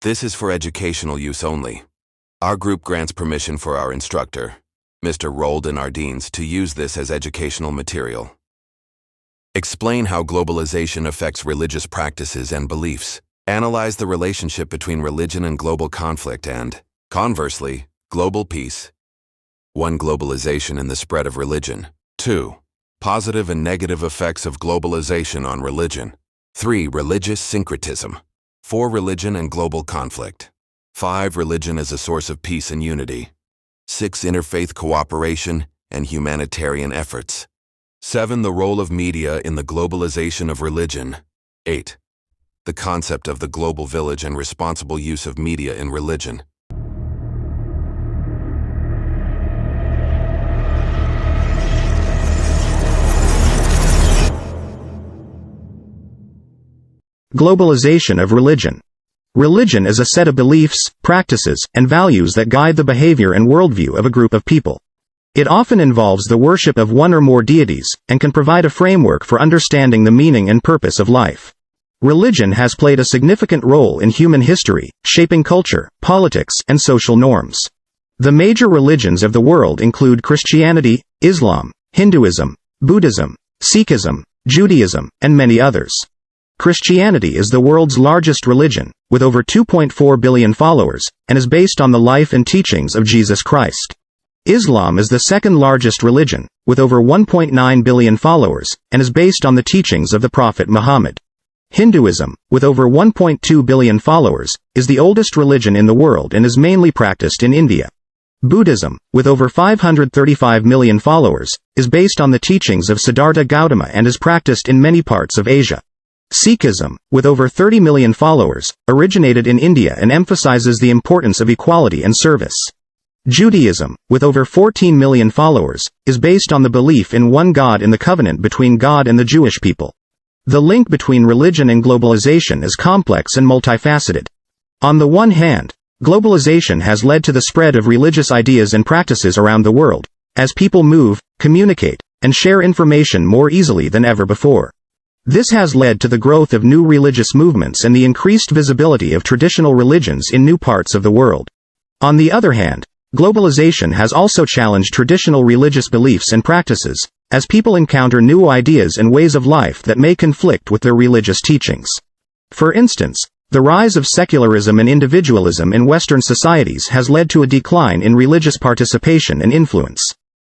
This is for educational use only. Our group grants permission for our instructor, Mr. Roldan Ardines, to use this as educational material. Explain how globalization affects religious practices and beliefs. Analyze the relationship between religion and global conflict and, conversely, global peace. 1. Globalization and the spread of religion. 2. Positive and negative effects of globalization on religion. 3. Religious syncretism. 4. Religion and global conflict. 5. Religion as a source of peace and unity. 6. Interfaith cooperation and humanitarian efforts. 7. The role of media in the globalization of religion. 8. The concept of the global village and responsible use of media in religion. Globalization of religion. Religion is a set of beliefs, practices, and values that guide the behavior and worldview of a group of people. It often involves the worship of one or more deities, and can provide a framework for understanding the meaning and purpose of life. Religion has played a significant role in human history, shaping culture, politics, and social norms. The major religions of the world include Christianity, Islam, Hinduism, Buddhism, Sikhism, Judaism, and many others. Christianity is the world's largest religion, with over 2.4 billion followers, and is based on the life and teachings of Jesus Christ. Islam is the second largest religion, with over 1.9 billion followers, and is based on the teachings of the Prophet Muhammad. Hinduism, with over 1.2 billion followers, is the oldest religion in the world and is mainly practiced in India. Buddhism, with over 535 million followers, is based on the teachings of Siddhartha Gautama and is practiced in many parts of Asia. Sikhism, with over 30 million followers, originated in India and emphasizes the importance of equality and service. Judaism, with over 14 million followers, is based on the belief in one God in the covenant between God and the Jewish people. The link between religion and globalization is complex and multifaceted. On the one hand, globalization has led to the spread of religious ideas and practices around the world, as people move, communicate, and share information more easily than ever before. This has led to the growth of new religious movements and the increased visibility of traditional religions in new parts of the world. On the other hand, globalization has also challenged traditional religious beliefs and practices, as people encounter new ideas and ways of life that may conflict with their religious teachings. For instance, the rise of secularism and individualism in Western societies has led to a decline in religious participation and influence.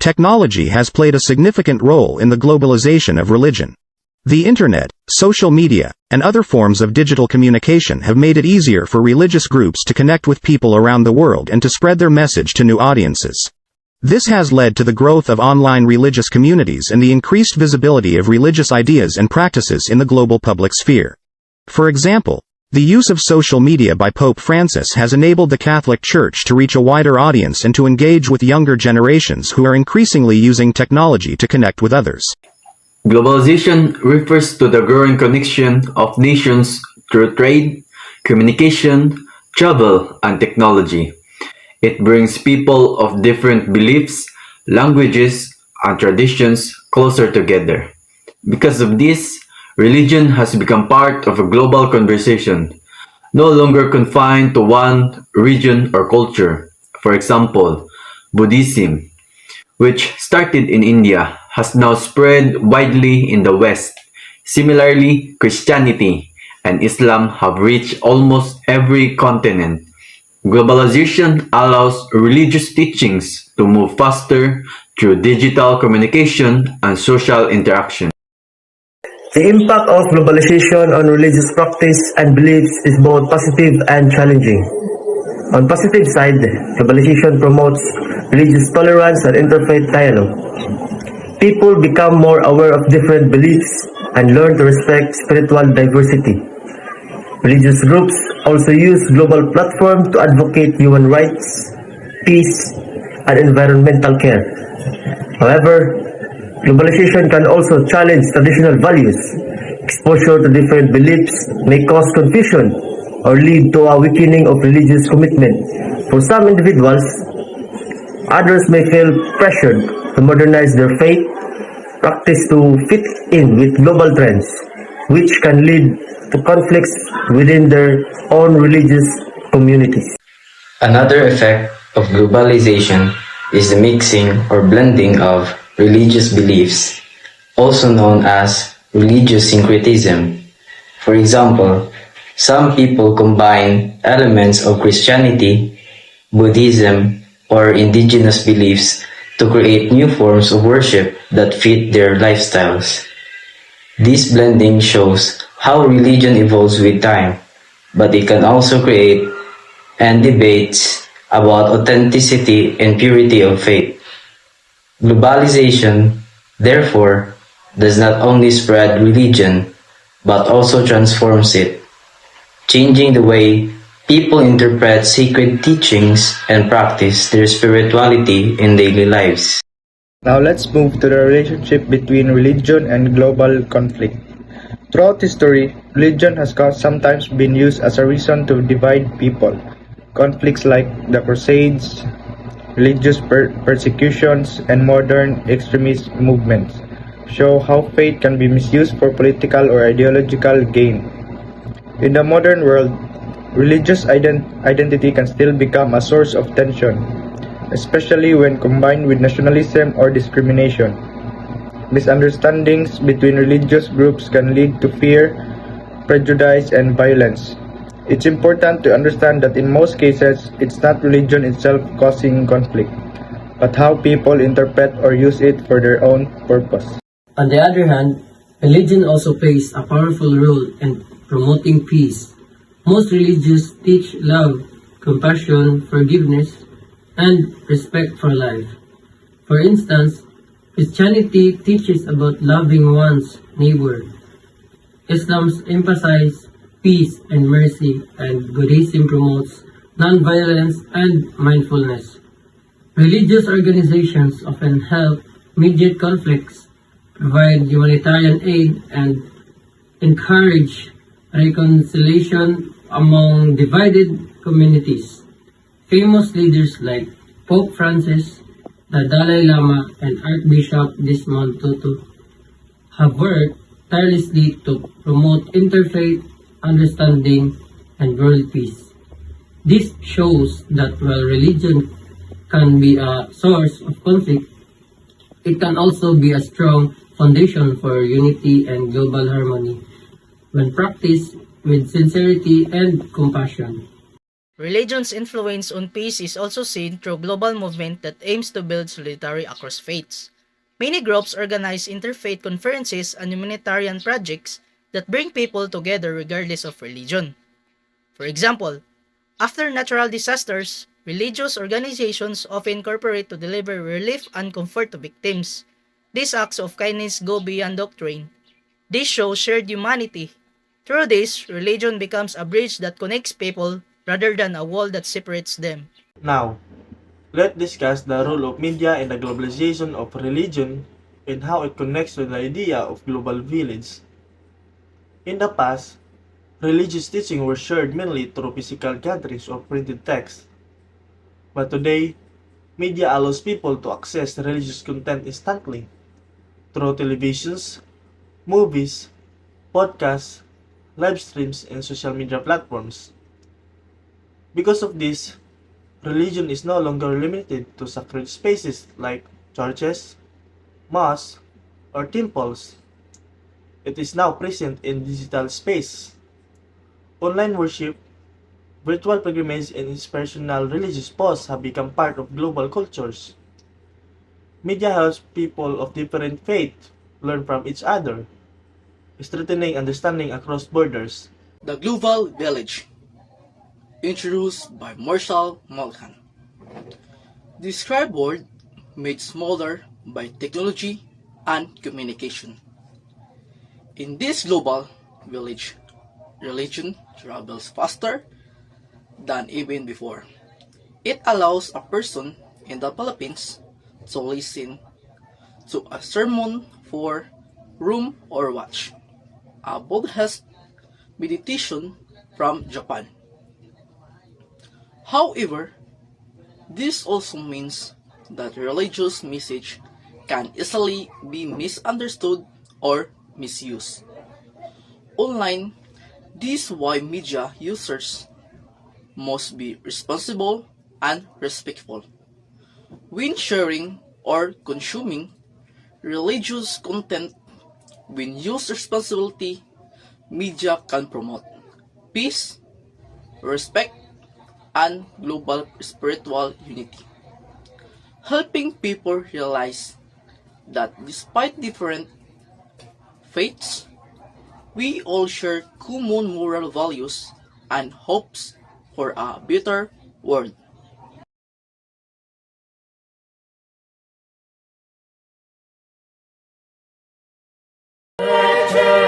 Technology has played a significant role in the globalization of religion. The Internet, social media, and other forms of digital communication have made it easier for religious groups to connect with people around the world and to spread their message to new audiences. This has led to the growth of online religious communities and the increased visibility of religious ideas and practices in the global public sphere. For example, the use of social media by Pope Francis has enabled the Catholic Church to reach a wider audience and to engage with younger generations who are increasingly using technology to connect with others. Globalization refers to the growing connection of nations through trade, communication, travel, and technology. It brings people of different beliefs, languages, and traditions closer together. Because of this, religion has become part of a global conversation, no longer confined to one region or culture. For example, Buddhism, which started in India, has now spread widely in the West. Similarly, Christianity and Islam have reached almost every continent. Globalization allows religious teachings to move faster through digital communication and social interaction. The impact of globalization on religious practice and beliefs is both positive and challenging. On the positive side, globalization promotes religious tolerance and interfaith dialogue. People become more aware of different beliefs and learn to respect spiritual diversity. Religious groups also use global platforms to advocate human rights, peace, and environmental care. However, globalization can also challenge traditional values. Exposure to different beliefs may cause confusion or lead to a weakening of religious commitment. For some individuals, others may feel pressured to modernize their faith practice to fit in with global trends, which can lead to conflicts within their own religious communities. Another effect of globalization is the mixing or blending of religious beliefs, also known as religious syncretism. For example, some people combine elements of Christianity, Buddhism, or indigenous beliefs to create new forms of worship that fit their lifestyles. This blending shows how religion evolves with time, but it can also create and debates about authenticity and purity of faith. Globalization, therefore, does not only spread religion, but also transforms it, changing the way people interpret sacred teachings and practice their spirituality in daily lives. Now let's move to the relationship between religion and global conflict. Throughout history, religion has sometimes been used as a reason to divide people. Conflicts like the Crusades, religious persecutions, and modern extremist movements show how faith can be misused for political or ideological gain. In the modern world, religious identity can still become a source of tension, especially when combined with nationalism or discrimination. Misunderstandings between religious groups can lead to fear, prejudice, and violence. It's important to understand that in most cases, it's not religion itself causing conflict, but how people interpret or use it for their own purpose. On the other hand, religion also plays a powerful role in promoting peace. Most religions teach love, compassion, forgiveness, and respect for life. For instance, Christianity teaches about loving one's neighbor. Islam emphasizes peace and mercy, and Buddhism promotes nonviolence and mindfulness. Religious organizations often help mediate conflicts, provide humanitarian aid, and encourage reconciliation among divided communities. Famous leaders like Pope Francis, the Dalai Lama, and Archbishop Desmond Tutu have worked tirelessly to promote interfaith understanding and world peace. This shows that while religion can be a source of conflict, it can also be a strong foundation for unity and global harmony when practiced with sincerity and compassion. Religion's influence on peace is also seen through global movement that aims to build solidarity across faiths. Many groups organize interfaith conferences and humanitarian projects that bring people together regardless of religion. For example, after natural disasters, religious organizations often cooperate to deliver relief and comfort to victims. These acts of kindness go beyond doctrine. This shows shared humanity. Through this, religion becomes a bridge that connects people rather than a wall that separates them. Now, let's discuss the role of media in the globalization of religion and how it connects to the idea of global village. In the past, religious teaching was shared mainly through physical gatherings or printed text. But today, media allows people to access religious content instantly through televisions, movies, podcasts, live streams, and social media platforms. Because of this, religion is no longer limited to sacred spaces like churches, mosques, or temples. It is now present in digital space. Online worship, virtual pilgrimage, and inspirational religious posts have become part of global cultures. Media helps people of different faiths learn from each other, strengthening understanding across borders. The Global Village, introduced by Marshall Malkan. The scribeboard made smaller by technology and communication. In this global village, religion travels faster than even before. It allows a person in the Philippines to listen to a sermon for room or watch, a Buddhist meditation from Japan. However, this also means that religious message can easily be misunderstood or misused. Online, this is why media users must be responsible and respectful. When sharing or consuming religious content, when used responsibly, media can promote peace, respect, and global spiritual unity, helping people realize that despite different faiths, we all share common moral values and hopes for a better world. Lecture